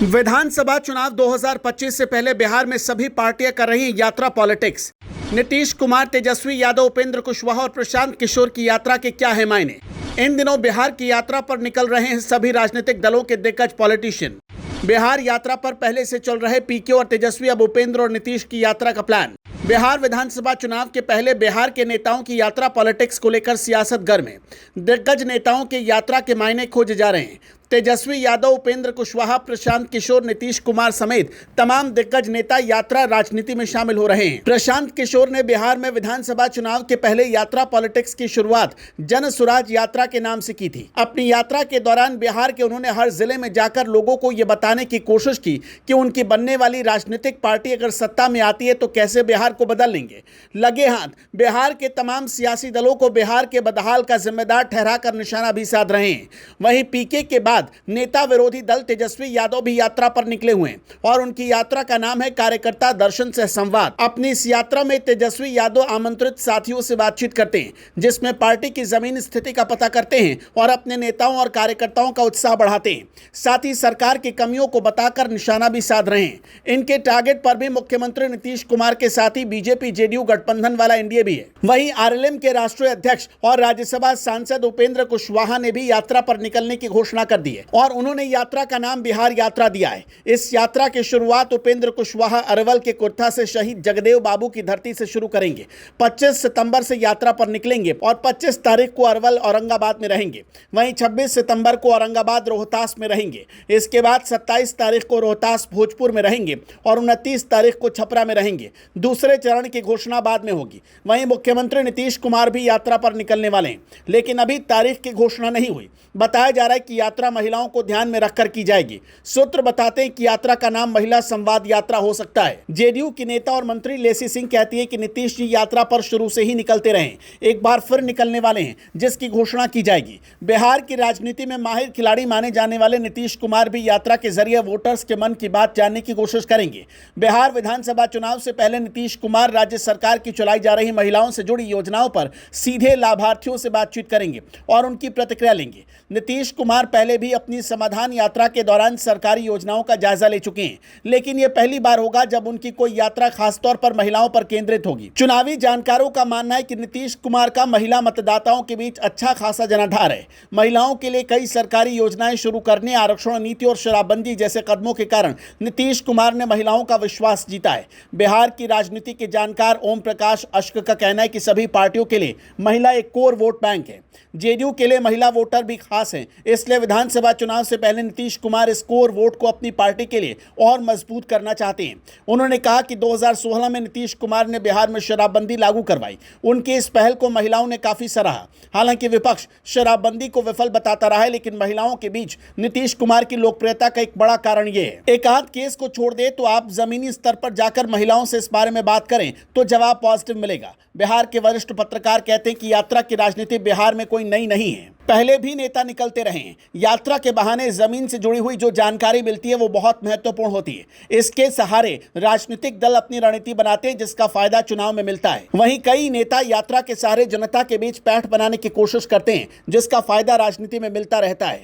विधानसभा चुनाव 2025 से पहले बिहार में सभी पार्टियां कर रही हैं यात्रा पॉलिटिक्स। नीतीश कुमार, तेजस्वी यादव, उपेंद्र कुशवाहा और प्रशांत किशोर की यात्रा के क्या है मायने। इन दिनों बिहार की यात्रा पर निकल रहे हैं सभी राजनीतिक दलों के दिग्गज पॉलिटिशियन। बिहार यात्रा पर पहले से चल रहे पीके और तेजस्वी, अब उपेंद्र और नीतीश की यात्रा का प्लान। बिहार विधानसभा चुनाव के पहले बिहार के नेताओं की यात्रा पॉलिटिक्स को लेकर सियासत गर्म है। दिग्गज नेताओं के यात्रा के मायने खोजे जा रहे हैं। तेजस्वी यादव, उपेंद्र कुशवाहा, प्रशांत किशोर, नीतीश कुमार समेत तमाम दिग्गज नेता यात्रा राजनीति में शामिल हो रहे हैं। प्रशांत किशोर ने बिहार में विधानसभा चुनाव के पहले यात्रा पॉलिटिक्स की शुरुआत जन सुराज यात्रा के नाम से की थी। अपनी यात्रा के दौरान बिहार के उन्होंने हर जिले में जाकर लोगों को ये बताने की कोशिश की कि उनकी बनने वाली राजनीतिक पार्टी अगर सत्ता में आती है तो कैसे बिहार को बदल लेंगे। लगे हाथ बिहार के तमाम सियासी दलों को बिहार के बदहाल का जिम्मेदार ठहराकर निशाना भी साध रहे हैं। वहीं पीके के बाद नेता विरोधी दल तेजस्वी यादव भी यात्रा पर निकले हुए हैं और उनकी यात्रा का नाम है कार्यकर्ता दर्शन से संवाद। अपनी इस यात्रा में तेजस्वी यादव आमंत्रित साथियों से बातचीत करते हैं, जिसमें पार्टी की जमीनी स्थिति का पता करते हैं और अपने नेताओं और कार्यकर्ताओं का उत्साह बढ़ाते हैं। साथ ही सरकार की कमियों को बताकर निशाना भी साध रहे हैं। इनके टारगेट पर भी मुख्यमंत्री नीतीश कुमार के साथ ही बीजेपी जेडीयू गठबंधन वाला एनडीए भी है। वहीं आरएलएम के राष्ट्रीय अध्यक्ष और राज्यसभा सांसद उपेंद्र कुशवाहा ने भी यात्रा पर निकलने की घोषणा कर दी है और उन्होंने यात्रा का नाम बिहार यात्रा दिया है। इस यात्रा की शुरुआत उपेंद्र कुशवाहा अरवल के कुर्था से शहीद जगदेव बाबू की धरती से शुरू करेंगे। 25 सितंबर से यात्रा पर निकलेंगे और 25 तारीख को अरवल औरंगाबाद में रहेंगे। वहीं 26 सितंबर को औरंगाबाद रोहतास में रहेंगे। इसके बाद 27 तारीख को रोहतास भोजपुर में रहेंगे और 29 तारीख को छपरा में रहेंगे। दूसरे चरण की घोषणा बाद में होगी। वहीं मुख्यमंत्री नीतीश कुमार भी यात्रा पर निकलने वाले हैं, लेकिन अभी तारीख की घोषणा नहीं हुई। बताया जा रहा है कि यात्रा महिलाओं को ध्यान में रखकर की जाएगी। सूत्र बताते हैं कि यात्रा का नाम महिला संवाद यात्रा हो सकता है। जेडीयू की नेता और मंत्री लेसी सिंह कहती है कि नीतीश जी यात्रा पर शुरू से ही निकलते रहे, एक बार फिर निकलने वाले हैं, जिसकी घोषणा की जाएगी। बिहार की राजनीति में माहिर खिलाड़ी माने जाने वाले नीतीश कुमार भी यात्रा के जरिए वोटर्स के मन की बात जानने की कोशिश करेंगे। बिहार विधानसभा चुनाव से पहले नीतीश कुमार राज्य सरकार की चलाई जा रही महिलाओं से जुड़ी योजनाओं पर सीधे लाभार्थियों से बातचीत करेंगे और उनकी प्रतिक्रिया लेंगे। नीतीश कुमार पहले भी अपनी समाधान यात्रा के दौरान सरकारी योजनाओं का जायजा ले चुके हैं, लेकिन यह पहली बार होगा जब उनकी कोई यात्रा खासतौर पर महिलाओं पर केंद्रित होगी। चुनावी जानकारों का मानना है कि नीतीश कुमार का महिला मतदाताओं के बीच अच्छा खासा जनाधार है। महिलाओं के लिए कई सरकारी योजनाएं शुरू करने, आरक्षण नीति और शराबबंदी जैसे कदमों के कारण नीतीश कुमार ने महिलाओं का विश्वास जीता है। बिहार की राजनीति के जानकार ओम प्रकाश अश्क का कहना है कि सभी पार्टियों के लिए महिला एक कोर वोट बैंक है। जेडीयू के लिए महिला वोटर भी खास हैं, इसलिए विधानसभा चुनाव से पहले नीतीश कुमार इस कोर वोट को अपनी पार्टी के लिए और मजबूत करना चाहते हैं। उन्होंने कहा कि 2016 में नीतीश कुमार ने बिहार में शराबबंदी लागू करवाई। उनकी इस पहल को महिलाओं ने काफी सराहा। हालांकि विपक्ष शराबबंदी को विफल बताता रहा है, लेकिन महिलाओं के बीच नीतीश कुमार की लोकप्रियता का एक बड़ा कारण यह है। एक आध केस को छोड़ दे तो आप जमीनी स्तर पर जाकर महिलाओं से इस बारे में बात करें तो जवाब पॉजिटिव मिलेगा। बिहार के वरिष्ठ पत्रकार कहते हैं कि यात्रा की राजनीति बिहार में कोई नई नहीं है, पहले भी नेता निकलते रहे हैं। यात्रा के बहाने जमीन से जुड़ी हुई जो जानकारी मिलती है वो बहुत महत्वपूर्ण होती है। इसके सहारे राजनीतिक दल अपनी रणनीति बनाते हैं, जिसका फायदा चुनाव में मिलता है। वहीं कई नेता यात्रा के सहारे जनता के बीच पैठ बनाने की कोशिश करते हैं, जिसका फायदा राजनीति में मिलता रहता है।